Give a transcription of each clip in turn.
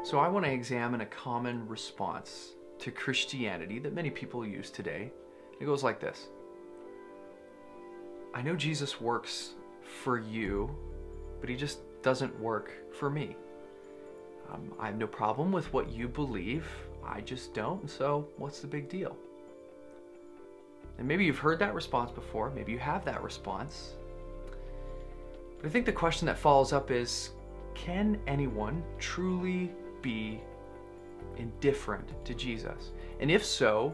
So I want to examine a common response to Christianity that many people use today. It goes like this. I know Jesus works for you, but he just doesn't work for me. I have no problem with what you believe. I just don't, so what's the big deal? And maybe you've heard that response before. Maybe you have that response. But I think the question that follows up is, can anyone truly be indifferent to Jesus? And if so,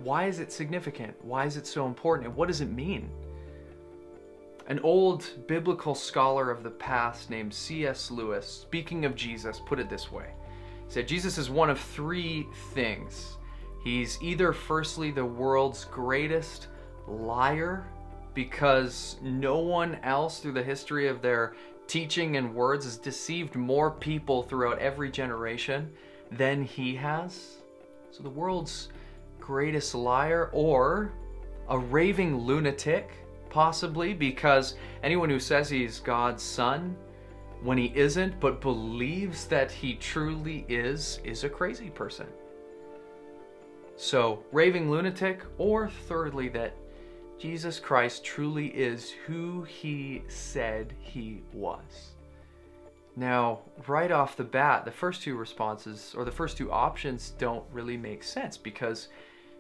why is it significant? Why is it so important? And what does it mean? An old biblical scholar of the past named C.S. Lewis, speaking of Jesus, put it this way. He said, Jesus is one of three things. He's either firstly the world's greatest liar, because no one else through the history of their teaching and words has deceived more people throughout every generation than he has. So the world's greatest liar, or a raving lunatic, possibly, because anyone who says he's God's son when he isn't, but believes that he truly is a crazy person. So, raving lunatic, or thirdly, that Jesus Christ truly is who he said he was. Now, right off the bat, the first two responses, or the first two options, don't really make sense, because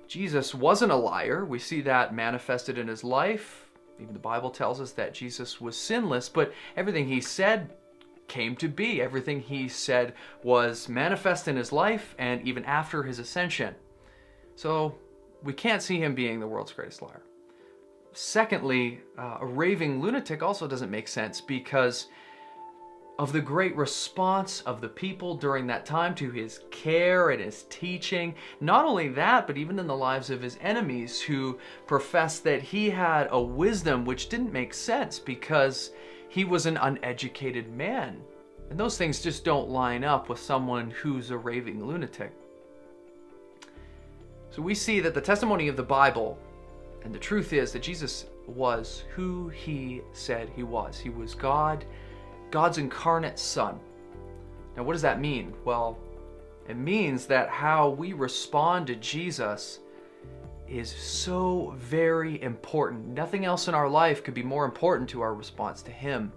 Jesus wasn't a liar. We see that manifested in his life. Even the Bible tells us that Jesus was sinless, but everything he said came to be. Everything he said was manifest in his life and even after his ascension. So we can't see him being the world's greatest liar. Secondly, a raving lunatic also doesn't make sense because of the great response of the people during that time to his care and his teaching. Not only that, but even in the lives of his enemies, who professed that he had a wisdom which didn't make sense because he was an uneducated man. And those things just don't line up with someone who's a raving lunatic. So we see that the testimony of the Bible, and the truth is that Jesus was who he said he was. He was God, God's incarnate Son. Now, what does that mean? Well, it means that how we respond to Jesus is so very important. Nothing else in our life could be more important to our response to him.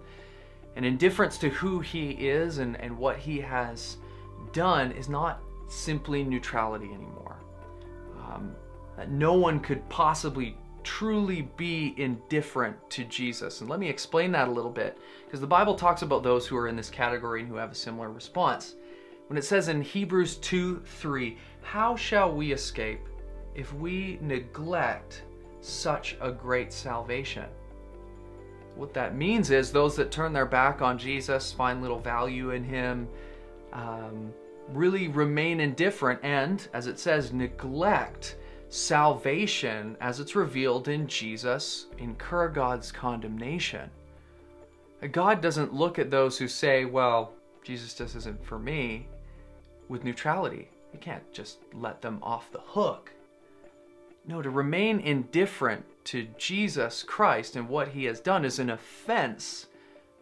And indifference to who he is and what he has done is not simply neutrality anymore. That no one could possibly truly be indifferent to Jesus. And let me explain that a little bit, because the Bible talks about those who are in this category and who have a similar response. When it says in Hebrews 2:3, how shall we escape if we neglect such a great salvation? What that means is those that turn their back on Jesus, find little value in him, really remain indifferent and, as it says, neglect salvation as it's revealed in Jesus, incur God's condemnation. God doesn't look at those who say, well, Jesus just isn't for me, with neutrality. You can't just let them off the hook. No, to remain indifferent to Jesus Christ and what he has done is an offense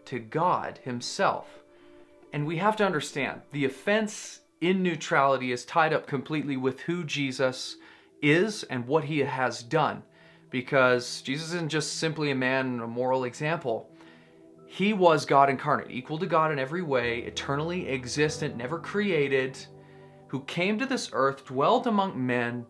to God himself. And we have to understand, the offense in neutrality is tied up completely with who Jesus is and what he has done, because Jesus isn't just simply a man and a moral example. He was God incarnate, equal to God in every way, eternally existent, never created, who came to this earth, dwelt among men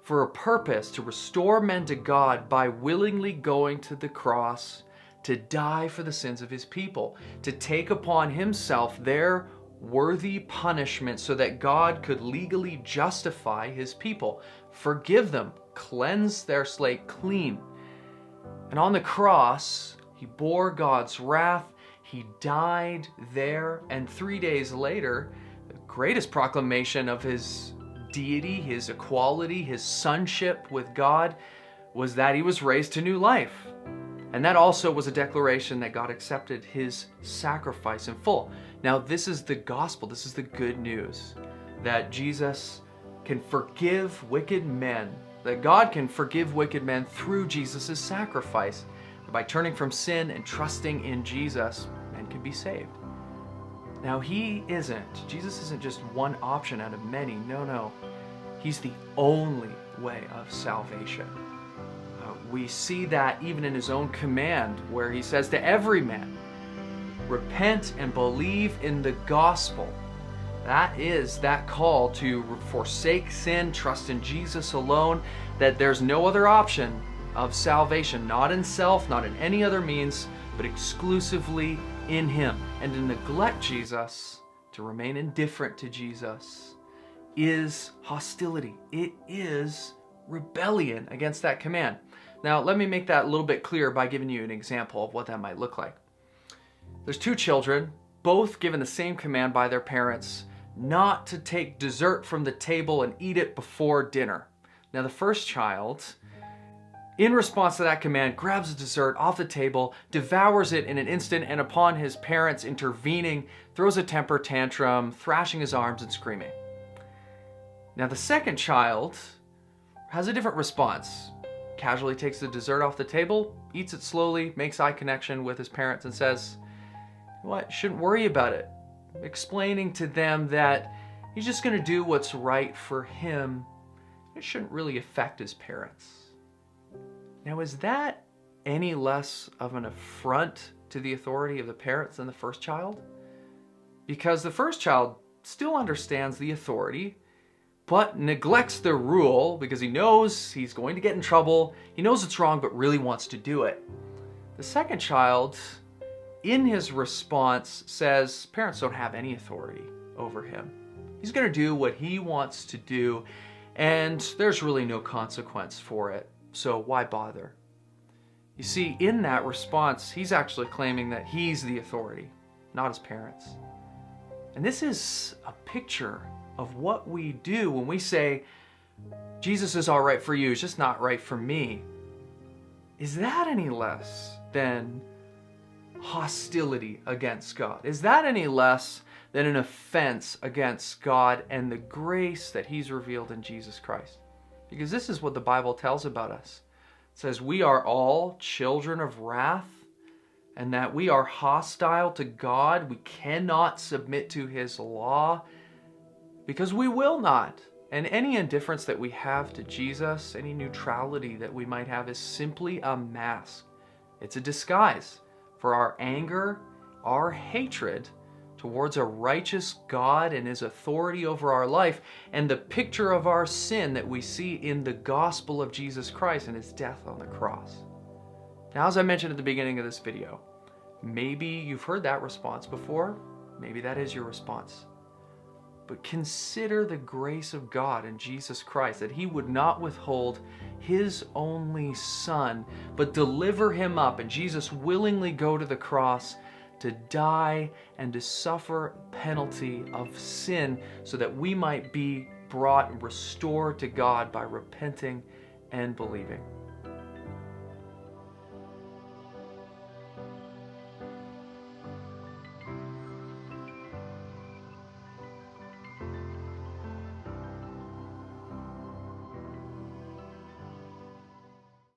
for a purpose, to restore men to God by willingly going to the cross to die for the sins of his people, to take upon himself their worthy punishment so that God could legally justify his people, forgive them, cleanse their slate clean. And on the cross, he bore God's wrath, he died there, and 3 days later, the greatest proclamation of his deity, his equality, his sonship with God, was that he was raised to new life. And that also was a declaration that God accepted his sacrifice in full. Now, this is the gospel, this is the good news, that Jesus can forgive wicked men, that God can forgive wicked men through Jesus' sacrifice. By turning from sin and trusting in Jesus, men can be saved. Now Jesus isn't just one option out of many. No. He's the only way of salvation. We see that even in his own command, where he says to every man, repent and believe in the gospel. That is that call to forsake sin, trust in Jesus alone, that there's no other option of salvation, not in self, not in any other means, but exclusively in him. And to neglect Jesus, to remain indifferent to Jesus, is hostility. It is rebellion against that command. Now, let me make that a little bit clearer by giving you an example of what that might look like. There's two children, both given the same command by their parents, not to take dessert from the table and eat it before dinner. Now, the first child, in response to that command, grabs the dessert off the table, devours it in an instant, and upon his parents intervening, throws a temper tantrum, thrashing his arms and screaming. Now, the second child has a different response. Casually takes the dessert off the table, eats it slowly, makes eye connection with his parents, and says, "What? Shouldn't worry about it." Explaining to them that he's just going to do what's right for him. It shouldn't really affect his parents. Now, is that any less of an affront to the authority of the parents than the first child? Because the first child still understands the authority, but neglects the rule because he knows he's going to get in trouble. He knows it's wrong, but really wants to do it. The second child, in his response, says parents don't have any authority over him. He's going to do what he wants to do, and there's really no consequence for it. So why bother? You see, in that response, he's actually claiming that he's the authority, not his parents. And this is a picture of what we do when we say, Jesus is all right for you, it's just not right for me. Is that any less than hostility against God? Is that any less than an offense against God and the grace that he's revealed in Jesus Christ? Because this is what the Bible tells about us. It says we are all children of wrath, and that we are hostile to God. We cannot submit to his law because we will not. And any indifference that we have to Jesus, any neutrality that we might have, is simply a mask. It's a disguise for our anger, our hatred towards a righteous God and his authority over our life, and the picture of our sin that we see in the gospel of Jesus Christ and his death on the cross. Now, as I mentioned at the beginning of this video, maybe you've heard that response before. Maybe that is your response. But consider the grace of God in Jesus Christ, that he would not withhold his only son, but deliver him up, and Jesus willingly go to the cross to die and to suffer penalty of sin so that we might be brought and restored to God by repenting and believing.